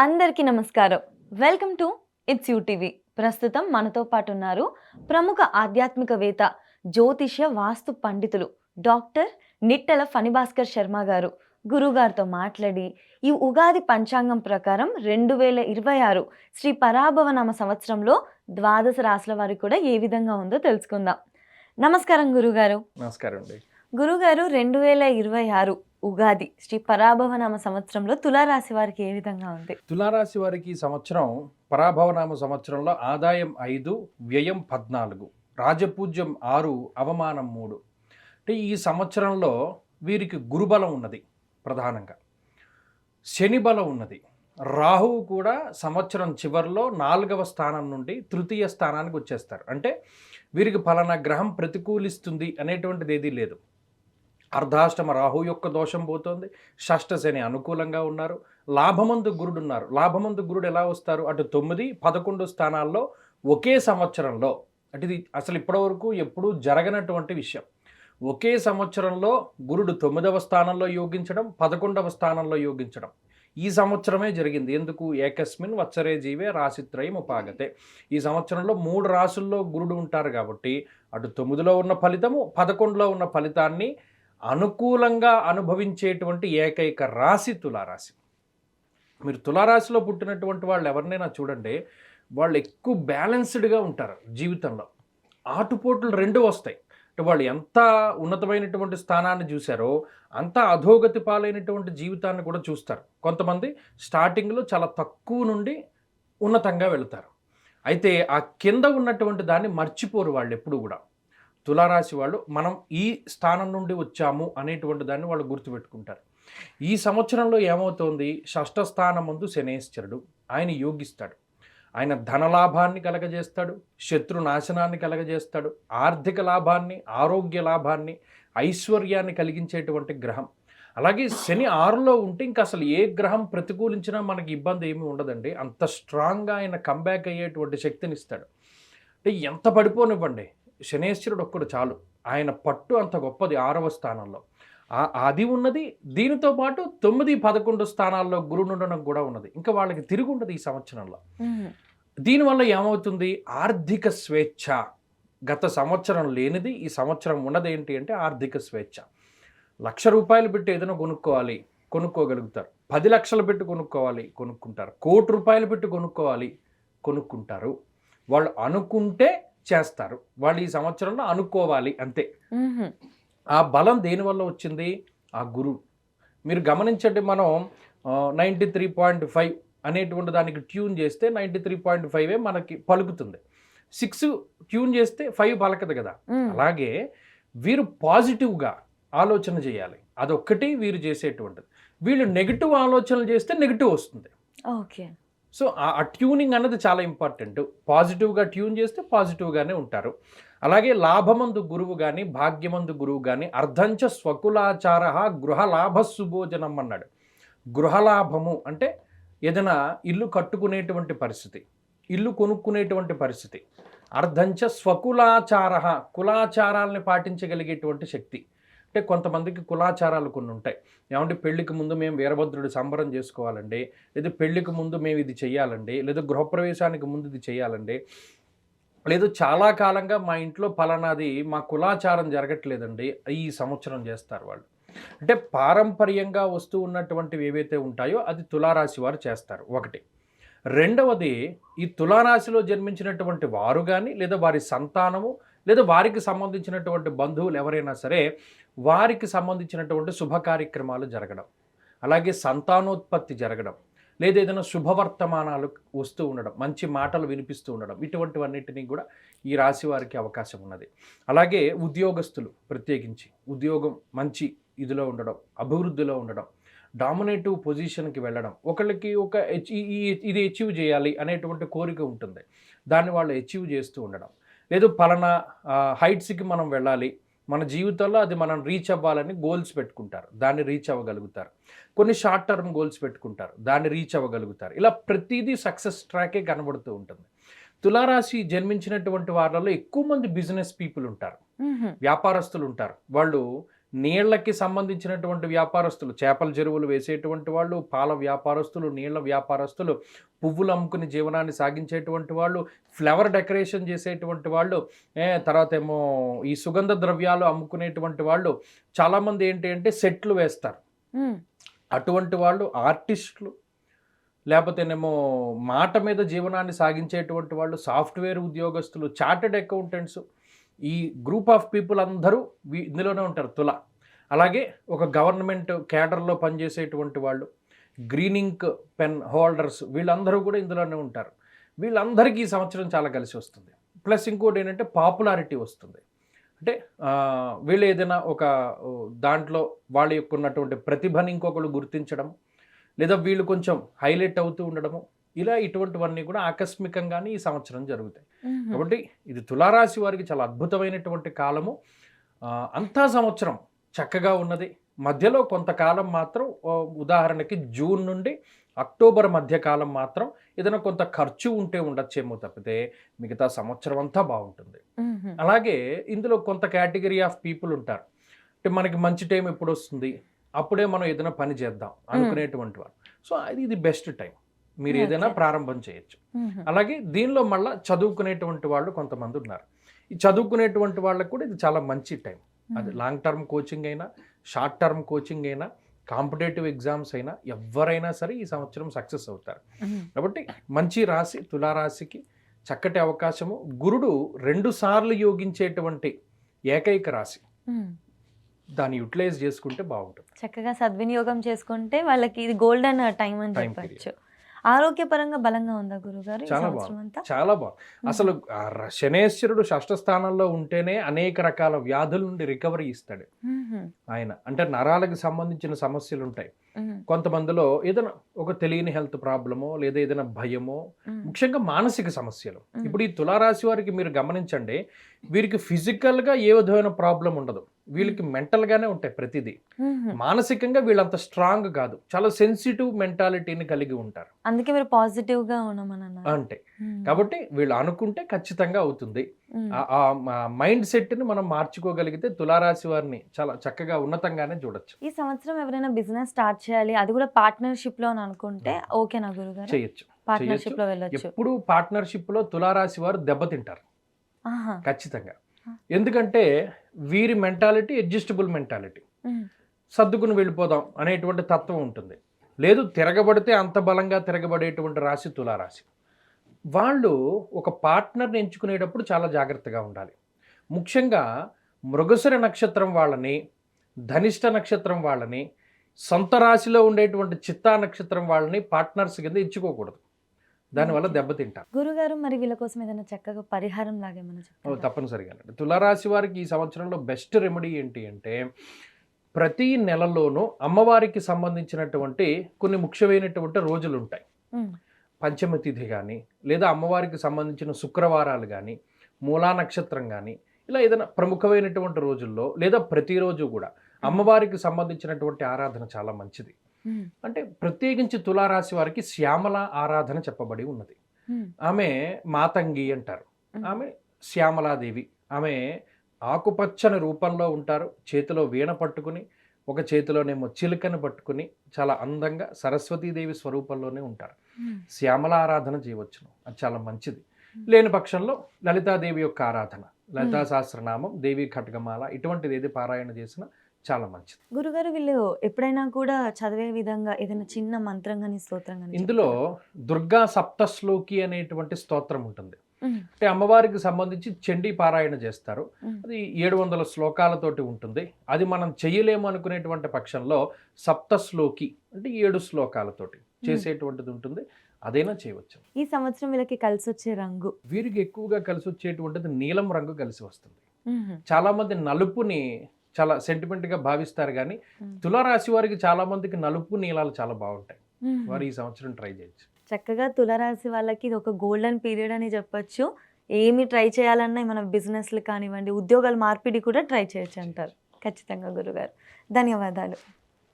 అందరికీ నమస్కారం. Welcome to it's you TV. ప్రస్తుతం మనతో పాటు ఉన్నారు ప్రముఖ ఆధ్యాత్మికవేత్త, జ్యోతిష్య వాస్తు పండితులు డాక్టర్ నిట్టల ఫణిభాస్కర్ శర్మ గారు. గురుగారితో మాట్లాడి ఈ ఉగాది పంచాంగం ప్రకారం 2026 శ్రీ పరాభవనామ సంవత్సరంలో ద్వాదశ రాశుల వారికి కూడా ఏ విధంగా ఉందో తెలుసుకుందాం. నమస్కారం గురుగారు. నమస్కారం అండి. గురుగారు, 2026 ఉగాది శ్రీ పరాభవనామ సంవత్సరంలో తులారాశి వారికి ఏ విధంగా ఉంది? తులారాశి వారికి ఈ సంవత్సరం పరాభవనామ సంవత్సరంలో ఆదాయం 5, వ్యయం 14, రాజపూజ్యం 6, అవమానం 3. అంటే ఈ సంవత్సరంలో వీరికి గురుబలం ఉన్నది, ప్రధానంగా శని బలం ఉన్నది. రాహువు కూడా సంవత్సరం చివరిలో 4వ స్థానం నుండి తృతీయ స్థానానికి వచ్చేస్తారు. అంటే వీరికి ఫలానా గ్రహం ప్రతికూలిస్తుంది అనేటువంటిది ఏదీ లేదు. అర్ధాష్టమ రాహు యొక్క దోషం పోతుంది, షష్ఠ శని అనుకూలంగా ఉన్నారు, లాభమందు గురుడు ఉన్నారు. లాభమందు గురుడు ఎలా వస్తారు? అటు 9, 11 స్థానాల్లో ఒకే సంవత్సరంలో. అంటే ఇది అసలు ఇప్పటివరకు ఎప్పుడూ జరగనటువంటి విషయం. ఒకే సంవత్సరంలో గురుడు 9వ స్థానంలో యోగించడం, 11వ స్థానంలో యోగించడం ఈ సంవత్సరమే జరిగింది. ఎందుకు? ఏకస్మిన్ వత్సరే జీవే రాశిత్రయం ఉపాగతే. ఈ సంవత్సరంలో 3 రాశుల్లో గురుడు ఉంటారు కాబట్టి అటు 9లో ఉన్న ఫలితము, 11లో ఉన్న ఫలితాన్ని అనుకూలంగా అనుభవించేటువంటి ఏకైక రాశి తులారాశి. మీరు తులారాశిలో పుట్టినటువంటి వాళ్ళు ఎవరినైనా చూడండి, వాళ్ళు ఎక్కువ బ్యాలెన్స్డ్గా ఉంటారు జీవితంలో. ఆటుపోట్లు 2 వస్తాయి. అంటే వాళ్ళు ఎంత ఉన్నతమైనటువంటి స్థానాన్ని చూశారో అంత అధోగతి పాలైనటువంటి జీవితాన్ని కూడా చూస్తారు. కొంతమంది స్టార్టింగ్లో చాలా తక్కువ నుండి ఉన్నతంగా వెళతారు. అయితే ఆ కింద ఉన్నటువంటి దాన్ని మర్చిపోరు వాళ్ళు ఎప్పుడు కూడా. తులారాశి వాళ్ళు మనం ఈ స్థానం నుండి వచ్చాము అనేటువంటి దాన్ని వాళ్ళు గుర్తుపెట్టుకుంటారు. ఈ సంవత్సరంలో ఏమవుతోంది? షష్ఠ స్థానం ముందు శనేశ్వరుడు ఆయన యోగిస్తాడు. ఆయన ధనలాభాన్ని కలగజేస్తాడు, శత్రు నాశనాన్ని కలగజేస్తాడు, ఆర్థిక లాభాన్ని, ఆరోగ్య లాభాన్ని, ఐశ్వర్యాన్ని కలిగించేటువంటి గ్రహం. అలాగే శని 6లో ఉంటే ఇంకా అసలు ఏ గ్రహం ప్రతికూలించినా మనకి ఇబ్బంది ఏమీ ఉండదండి. అంత స్ట్రాంగ్గా ఆయన కంబ్యాక్ అయ్యేటువంటి శక్తిని ఇస్తాడు. అంటే ఎంత పడిపోనివ్వండి, శనేశ్వరుడు ఒక్కడు చాలు. ఆయన పట్టు అంత గొప్పది 6వ స్థానంలో. అది ఉన్నది. దీనితో పాటు 9, 11 స్థానాల్లో గురుడు ఉండడం కూడా ఉన్నది. ఇంకా వాళ్ళకి తిరిగి ఉండదు ఈ సంవత్సరంలో. దీనివల్ల ఏమవుతుంది? ఆర్థిక స్వేచ్ఛ. గత సంవత్సరం లేనిది ఈ సంవత్సరం ఉన్నది. ఏంటి అంటే ఆర్థిక స్వేచ్ఛ. ₹1,00,000 పెట్టి ఏదైనా కొనుక్కోగలుగుతారు. 10 లక్షలు పెట్టి కొనుక్కోవాలి, కొనుక్కుంటారు. ₹1,00,00,000 పెట్టి కొనుక్కుంటారు. వాళ్ళు అనుకుంటే చేస్తారు. వాళ్ళు ఈ సంవత్సరంలో అనుకోవాలి అంతే. ఆ బలం దేనివల్ల వచ్చింది? ఆ గురువు. మీరు గమనించండి, మనం 93.5 అనేటువంటి దానికి ట్యూన్ చేస్తే 93.5 మనకి పలుకుతుంది. 6 ట్యూన్ చేస్తే 5 పలకదు కదా. అలాగే వీరు పాజిటివ్గా ఆలోచన చేయాలి. అదొక్కటి వీరు చేసేటువంటిది. వీళ్ళు నెగిటివ్ ఆలోచనలు చేస్తే నెగిటివ్ వస్తుంది. ఓకే. సో ఆ ట్యూనింగ్ అన్నది చాలా ఇంపార్టెంట్. పాజిటివ్గా ట్యూన్ చేస్తే పాజిటివ్గానే ఉంటారు. అలాగే లాభమందు గురువు కానీ, భాగ్యమందు గురువు కానీ, అర్ధంచ స్వకులాచార గృహలాభ సుభోజనం అన్నాడు. గృహలాభము అంటే ఏదైనా ఇల్లు కట్టుకునేటువంటి పరిస్థితి, ఇల్లు కొనుక్కునేటువంటి పరిస్థితి. అర్ధంచ స్వకులాచార, కులాచారాలని పాటించగలిగేటువంటి శక్తి. అంటే కొంతమందికి కులాచారాలు కొన్ని ఉంటాయి. ఏమంటే పెళ్లికి ముందు మేము వీరభద్రుడి సంబరం చేసుకోవాలండి, లేదా పెళ్లికి ముందు మేము ఇది చేయాలండి, లేదా గృహప్రవేశానికి ముందు ఇది చేయాలండి, లేదు చాలా కాలంగా మా ఇంట్లో పలానాది మా కులాచారం జరగట్లేదండి, ఈ సంవత్సరం చేస్తారు వాళ్ళు. అంటే పారంపర్యంగా వస్తూ ఉన్నటువంటివి ఏవైతే ఉంటాయో అది తులారాశి వారు చేస్తారు. ఒకటి. రెండవది, ఈ తులారాశిలో జన్మించినటువంటి వారు కానీ, లేదా వారి సంతానము, లేదా వారికి సంబంధించినటువంటి బంధువులు ఎవరైనా సరే వారికి సంబంధించినటువంటి శుభ కార్యక్రమాలు జరగడం, అలాగే సంతానోత్పత్తి జరగడం, లేదా ఏదైనా శుభవర్తమానాలు వస్తూ ఉండడం, మంచి మాటలు వినిపిస్తూ ఉండడం, ఇటువంటివన్నిటినీ కూడా ఈ రాశి వారికి అవకాశం ఉన్నది. అలాగే ఉద్యోగస్తులు ప్రత్యేకించి ఉద్యోగం మంచి ఇదిలో ఉండడం, అభివృద్ధిలో ఉండడం, డామినేటివ్ పొజిషన్కి వెళ్ళడం, ఒకళ్ళకి ఇది అచీవ్ చేయాలి అనేటువంటి కోరిక ఉంటుంది, దాన్ని వాళ్ళు అచీవ్ చేస్తూ ఉండడం, లేదు పలానా హైట్స్కి మనం వెళ్ళాలి, మన జీవితంలో అది మనం రీచ్ అవ్వాలని గోల్స్ పెట్టుకుంటారు, దాన్ని రీచ్ అవ్వగలుగుతారు. కొన్ని షార్ట్ టర్మ్ గోల్స్ పెట్టుకుంటారు, దాన్ని రీచ్ అవ్వగలుగుతారు. ఇలా ప్రతిదీ సక్సెస్ ట్రాకే కనబడుతూ ఉంటుంది. తులారాశి జన్మించినటువంటి వాళ్ళలో ఎక్కువ మంది బిజినెస్ పీపుల్ ఉంటారు, వ్యాపారస్తులు ఉంటారు. వాళ్ళు నీళ్ళకి సంబంధించినటువంటి వ్యాపారస్తులు, చేపల చెరువులు వేసేటువంటి వాళ్ళు, పాల వ్యాపారస్తులు, నీళ్ళ వ్యాపారస్తులు, పువ్వులు అమ్ముకుని జీవనాన్ని సాగించేటువంటి వాళ్ళు, ఫ్లవర్ డెకరేషన్ చేసేటువంటి వాళ్ళు, తర్వాత ఏమో ఈ సుగంధ ద్రవ్యాలు అమ్ముకునేటువంటి వాళ్ళు, చాలామంది ఏంటి అంటే సెట్లు వేస్తారు. అటువంటి వాళ్ళు ఆర్టిస్టులు, లేకపోతేనేమో మాట మీద జీవనాన్ని సాగించేటువంటి వాళ్ళు, సాఫ్ట్వేర్ ఉద్యోగస్తులు, చార్టెడ్ అకౌంటెంట్స్, ఈ గ్రూప్ ఆఫ్ పీపుల్ అందరూ ఇందులోనే ఉంటారు తుల. అలాగే ఒక గవర్నమెంట్ క్యాడర్లో పనిచేసేటువంటి వాళ్ళు, గ్రీన్ ఇంక్ పెన్ హోల్డర్స్, వీళ్ళందరూ కూడా ఇందులోనే ఉంటారు. వీళ్ళందరికీ ఈ సంవత్సరం చాలా కలిసి వస్తుంది. ప్లస్ ఇంకోటి ఏంటంటే పాపులారిటీ వస్తుంది. అంటే వీళ్ళు ఏదైనా ఒక దాంట్లో వాళ్ళ యొక్క ఉన్నటువంటి ప్రతిభని ఇంకొకరు గుర్తించడం, లేదా వీళ్ళు కొంచెం హైలైట్ అవుతూ ఉండడము, ఇలా ఇటువంటివన్నీ కూడా ఆకస్మికంగానే ఈ సంవత్సరం జరుగుతాయి. కాబట్టి ఇది తులారాశి వారికి చాలా అద్భుతమైనటువంటి కాలము. అంతా సంవత్సరం చక్కగా ఉన్నది. మధ్యలో కొంతకాలం మాత్రం, ఉదాహరణకి జూన్ నుండి అక్టోబర్ మధ్య కాలం మాత్రం ఏదైనా కొంత ఖర్చు ఉంటే ఉండొచ్చేమో తప్పితే మిగతా సంవత్సరం అంతా బాగుంటుంది. అలాగే ఇందులో కొంత కేటగిరీ ఆఫ్ పీపుల్ ఉంటారు. అంటే మనకి మంచి టైం ఎప్పుడు వస్తుంది, అప్పుడే మనం ఏదైనా పని చేద్దాం అనుకునేటువంటి వారు. సో ఇది బెస్ట్ టైం, మీరు ఏదైనా ప్రారంభం చేయొచ్చు. అలాగే దీనిలో మళ్ళీ చదువుకునేటువంటి వాళ్ళు కొంతమంది ఉన్నారు. ఈ చదువుకునేటువంటి వాళ్ళకు కూడా ఇది చాలా మంచి టైం. అది లాంగ్ టర్మ్ కోచింగ్ అయినా, షార్ట్ టర్మ్ కోచింగ్ అయినా, కాంపిటేటివ్ ఎగ్జామ్స్ అయినా, ఎవరైనా సరే ఈ సంవత్సరం సక్సెస్ అవుతారు. కాబట్టి మంచి రాశి తులారాశికి చక్కటి అవకాశము. గురుడు 2 సార్లు యోగించేటువంటి ఏకైక రాశి. దాన్ని యూటిలైజ్ చేసుకుంటే బాగుంటుంది. చక్కగా సద్వినియోగం చేసుకుంటే వాళ్ళకి ఇది గోల్డెన్ టైం అని చెప్పచ్చు. ఆరోగ్యపరంగా బలంగా ఉందా గురుగారు? చాలా బాగుంది, చాలా బాగుంది. అసలు శనేశ్వరుడు 6వ స్థానంలో ఉంటేనే అనేక రకాల వ్యాధుల నుండి రికవరీ ఇస్తాడు ఆయన. అంటే నరాలకు సంబంధించిన సమస్యలు ఉంటాయి కొంతమందిలో, ఏదైనా ఒక తెలియని హెల్త్ ప్రాబ్లమో లేదా ఏదైనా భయమో, ముఖ్యంగా మానసిక సమస్యలు. ఇప్పుడు ఈ తులారాశి వారికి మీరు గమనించండి, వీరికి ఫిజికల్గా ఏ విధమైన ప్రాబ్లం ఉండదు, వీళ్ళకి మెంటల్గానే ఉంటాయి ప్రతిదీ. మానసికంగా వీళ్ళంత స్ట్రాంగ్ కాదు, చాలా సెన్సిటివ్ మెంటాలిటీని కలిగి ఉంటారు. అందుకే మీరు పాజిటివ్గా ఉన్నామని అంటే కాబట్టి వీళ్ళు అనుకుంటే ఖచ్చితంగా అవుతుంది. ఆ మైండ్ సెట్ని మనం మార్చుకోగలిగితే తులారాశి వారిని చాలా చక్కగా ఉన్నతంగానే చూడొచ్చు. ఈ సంవత్సరం ఎవరైనా బిజినెస్ స్టార్ట్ చేయాలి, అది కూడా పార్ట్నర్షిప్ లో అనుకుంటే ఓకేనా గురుగారు? చేయొచ్చు, పార్ట్నర్షిప్ లో వెళ్ళొచ్చు. ఎప్పుడు పార్ట్నర్షిప్ లో తులారాశి వారు దెబ్బతింటారు ఖచ్చితంగా. ఎందుకంటే వీరి మెంటాలిటీ అడ్జస్టబుల్ మెంటాలిటీ, సర్దుకుని వెళ్ళిపోదాం అనేటువంటి తత్వం ఉంటుంది. లేదు, తిరగబడితే అంత బలంగా తిరగబడేటువంటి రాశి తులారాశి. వాళ్ళు ఒక పార్ట్నర్ని ఎంచుకునేటప్పుడు చాలా జాగ్రత్తగా ఉండాలి. ముఖ్యంగా మృగశిర నక్షత్రం వాళ్ళని, ధనిష్ట నక్షత్రం వాళ్ళని, సొంత రాశిలో ఉండేటువంటి చిత్తా నక్షత్రం వాళ్ళని పార్ట్నర్స్ కింద ఎంచుకోకూడదు. దానివల్ల దెబ్బతింటారు. గురుగారు మరి వీళ్ళ కోసం ఏదైనా చక్కగా పరిహారం లాగా తప్పనిసరిగా తులారాశి వారికి ఈ సంవత్సరంలో బెస్ట్ రెమెడీ ఏంటి అంటే, ప్రతి నెలలోనూ అమ్మవారికి సంబంధించినటువంటి కొన్ని ముఖ్యమైనటువంటి రోజులు ఉంటాయి. పంచమ తిథి కానీ, లేదా అమ్మవారికి సంబంధించిన శుక్రవారాలు కానీ, మూలా నక్షత్రం కానీ, ఇలా ఏదైనా ప్రముఖమైనటువంటి రోజుల్లో లేదా ప్రతిరోజు కూడా అమ్మవారికి సంబంధించినటువంటి ఆరాధన చాలా మంచిది. అంటే ప్రత్యేకించి తులారాశి వారికి శ్యామల ఆరాధన చెప్పబడి ఉన్నది. ఆమె మాతంగి అంటారు, ఆమె శ్యామలాదేవి. ఆమె ఆకుపచ్చని రూపంలో ఉంటారు, చేతిలో వీణ పట్టుకుని, ఒక చేతిలోనేమో చిలుకను పట్టుకుని చాలా అందంగా సరస్వతీదేవి స్వరూపంలోనే ఉంటారు. శ్యామల ఆరాధన చేయవచ్చును, అది చాలా మంచిది. లేని పక్షంలో లలితాదేవి యొక్క ఆరాధన, లలితా సహస్రనామం, దేవి ఖడ్గమాల, ఇటువంటిది ఏది పారాయణ చేసినా చాలా మంచిది. గురుగారు వీళ్ళు ఎప్పుడైనా కూడా చదివే విధంగా ఏదైనా చిన్న మంత్రం కానీ స్తోత్రం కానీ? ఇందులో దుర్గా సప్తశ్లోకి అనేటువంటి స్తోత్రం ఉంటుంది. అంటే అమ్మవారికి సంబంధించి చండీ పారాయణ చేస్తారు. అది 700 శ్లోకాలతోటి ఉంటుంది. అది మనం చెయ్యలేము అనుకునేటువంటి పక్షంలో సప్తశ్లోకి అంటే 7 శ్లోకాలతోటి చేసేటువంటిది ఉంటుంది, అదైనా చేయవచ్చు. ఈ సంవత్సరం వీళ్ళకి కలిసి వచ్చే రంగు, వీరికి ఎక్కువగా కలిసి వచ్చేటువంటిది నీలం రంగు కలిసి వస్తుంది. చాలా మంది నలుపుని చాలా సెంటిమెంట్గా భావిస్తారు, కానీ తులారాశి వారికి చాలా మందికి నలుపు నీలాలు చాలా బాగుంటాయి. వారు ఈ సంవత్సరం ట్రై చేయొచ్చు. చక్కగా తులారాశి వాళ్ళకి ఇది ఒక గోల్డెన్ పీరియడ్ అని చెప్పొచ్చు. ఏమి ట్రై చేయాలన్నా మన బిజినెస్లు కానివ్వండి, ఉద్యోగాల మార్పిడి కూడా ట్రై చేయొచ్చు అంటారు. ఖచ్చితంగా గురుగారు, ధన్యవాదాలు.